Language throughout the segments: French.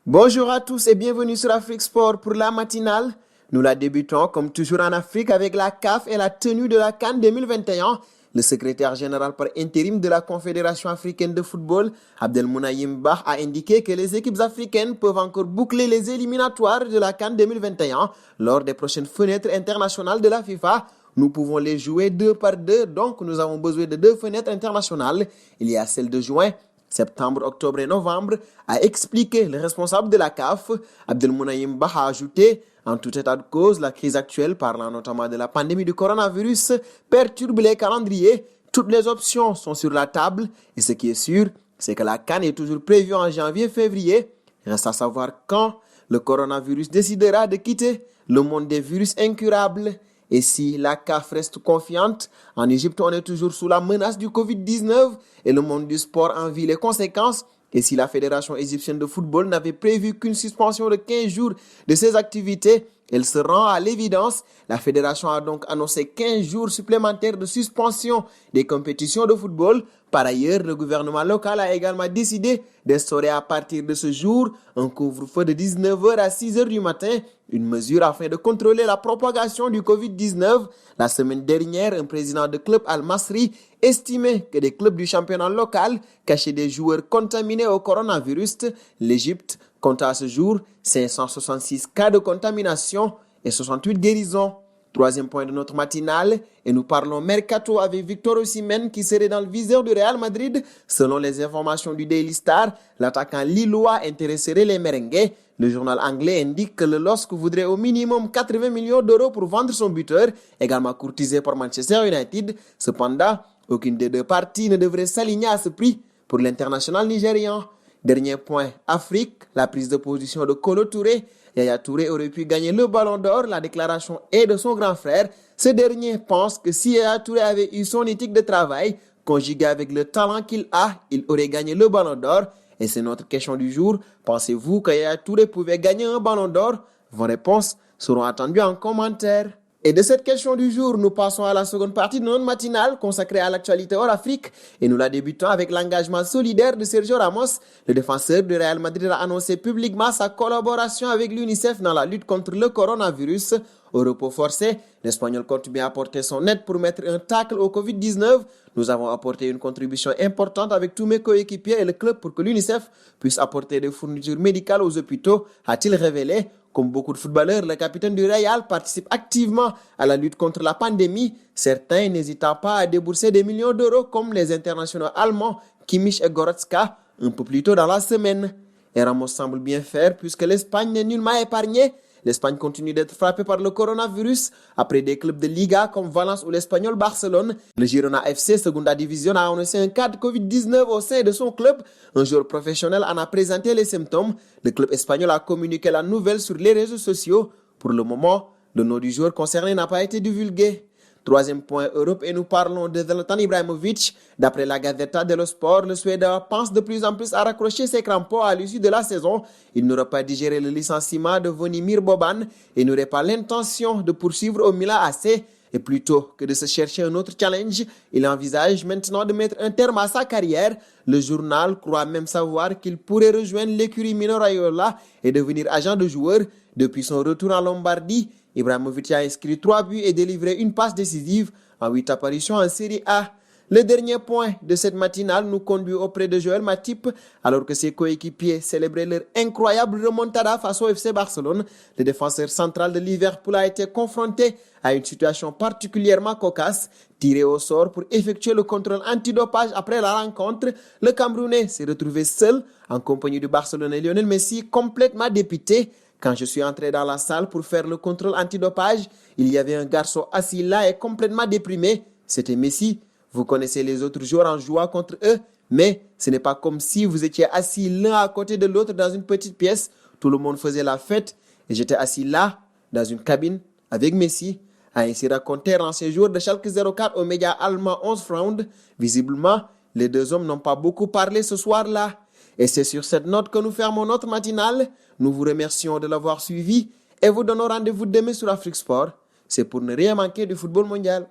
Bonjour à tous et bienvenue sur Afrique Sport pour la matinale. Nous la débutons comme toujours en Afrique avec la CAF et la tenue de la CAN 2021. Le secrétaire général par intérim de la Confédération africaine de football, Abdelmounayim Bah, a indiqué que les équipes africaines peuvent encore boucler les éliminatoires de la CAN 2021 lors des prochaines fenêtres internationales de la FIFA. Nous pouvons les jouer deux par deux, donc nous avons besoin de deux fenêtres internationales. Il y a celle de juin, septembre, octobre et novembre, a expliqué le responsable de la CAF. Abdelmounayim Bah a ajouté, en tout état de cause, la crise actuelle, parlant notamment de la pandémie du coronavirus, perturbe les calendriers. Toutes les options sont sur la table et ce qui est sûr, c'est que la CAN est toujours prévue en janvier-février. Reste à savoir quand le coronavirus décidera de quitter le monde des virus incurables. Et si la CAF reste confiante, en Égypte, on est toujours sous la menace du Covid-19 et le monde du sport en vit les conséquences. Et si la Fédération égyptienne de football n'avait prévu qu'une suspension de 15 jours de ses activités, elle se rend à l'évidence. La Fédération a donc annoncé 15 jours supplémentaires de suspension des compétitions de football. Par ailleurs, le gouvernement local a également décidé d'instaurer à partir de ce jour un couvre-feu de 19h à 6h du matin, une mesure afin de contrôler la propagation du Covid-19. La semaine dernière, un président de club Al-Masri estimait que des clubs du championnat local cachaient des joueurs contaminés au coronavirus. L'Égypte compte à ce jour 566 cas de contamination et 68 guérisons. Troisième point de notre matinale, et nous parlons mercato avec Victor Osimhen qui serait dans le viseur du Real Madrid. Selon les informations du Daily Star, l'attaquant lillois intéresserait les merengues. Le journal anglais indique que le LOSC voudrait au minimum 80 millions d'euros pour vendre son buteur, également courtisé par Manchester United. Cependant, aucune des deux parties ne devrait s'aligner à ce prix pour l'international nigérian. Dernier point, Afrique, la prise de position de Kolo Touré. Yaya Touré aurait pu gagner le ballon d'or, la déclaration est de son grand frère. Ce dernier pense que si Yaya Touré avait eu son éthique de travail, conjuguée avec le talent qu'il a, il aurait gagné le ballon d'or. Et c'est notre question du jour. Pensez-vous que Yaya Touré pouvait gagner un ballon d'or? Vos réponses seront attendues en commentaire. Et de cette question du jour, nous passons à la seconde partie de notre matinale consacrée à l'actualité hors Afrique. Et nous la débutons avec l'engagement solidaire de Sergio Ramos. Le défenseur du Real Madrid a annoncé publiquement sa collaboration avec l'UNICEF dans la lutte contre le coronavirus. Au repos forcé, l'Espagnol compte bien apporter son aide pour mettre un tacle au Covid-19. Nous avons apporté une contribution importante avec tous mes coéquipiers et le club pour que l'UNICEF puisse apporter des fournitures médicales aux hôpitaux, a-t-il révélé. Comme beaucoup de footballeurs, le capitaine du Real participe activement à la lutte contre la pandémie. Certains n'hésitant pas à débourser des millions d'euros comme les internationaux allemands Kimmich et Goretzka un peu plus tôt dans la semaine. Et Ramos semble bien faire puisque l'Espagne n'est nullement épargnée. L'Espagne continue d'être frappée par le coronavirus après des clubs de Liga comme Valence ou l'Espagnol Barcelone. Le Girona FC, Segunda Division, a annoncé un cas de Covid-19 au sein de son club. Un joueur professionnel en a présenté les symptômes. Le club espagnol a communiqué la nouvelle sur les réseaux sociaux. Pour le moment, le nom du joueur concerné n'a pas été divulgué. Troisième point Europe et nous parlons de Zlatan Ibrahimovic. D'après la Gazzetta dello Sport, le Suédois pense de plus en plus à raccrocher ses crampons à l'issue de la saison. Il n'aura pas digéré le licenciement de Vonimir Boban et n'aurait pas l'intention de poursuivre au Milan AC. Et plutôt que de se chercher un autre challenge, il envisage maintenant de mettre un terme à sa carrière. Le journal croit même savoir qu'il pourrait rejoindre l'écurie Mino Raiola et devenir agent de joueur. Depuis son retour en Lombardie, Ibrahimovic a inscrit 3 buts et délivré une passe décisive en 8 apparitions en Série A. Le dernier point de cette matinale nous conduit auprès de Joël Matip. Alors que ses coéquipiers célébraient leur incroyable remontada face au FC Barcelone, le défenseur central de Liverpool a été confronté à une situation particulièrement cocasse. Tiré au sort pour effectuer le contrôle antidopage après la rencontre, le Camerounais s'est retrouvé seul en compagnie du Barcelonais Lionel Messi, complètement dépité. Quand je suis entré dans la salle pour faire le contrôle antidopage, il y avait un garçon assis là et complètement déprimé. C'était Messi. Vous connaissez les autres joueurs en jouant contre eux, mais ce n'est pas comme si vous étiez assis l'un à côté de l'autre dans une petite pièce. Tout le monde faisait la fête et j'étais assis là, dans une cabine, avec Messi, a ainsi raconté l'ancien joueur de Schalke 04 aux médias allemands 11 Freund. Visiblement, les deux hommes n'ont pas beaucoup parlé ce soir-là. Et c'est sur cette note que nous fermons notre matinale. Nous vous remercions de l'avoir suivi et vous donnons rendez-vous demain sur Afrique Sport. C'est pour ne rien manquer du football mondial.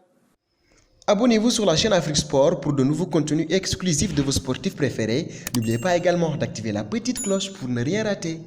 Abonnez-vous sur la chaîne Afrique Sport pour de nouveaux contenus exclusifs de vos sportifs préférés. N'oubliez pas également d'activer la petite cloche pour ne rien rater.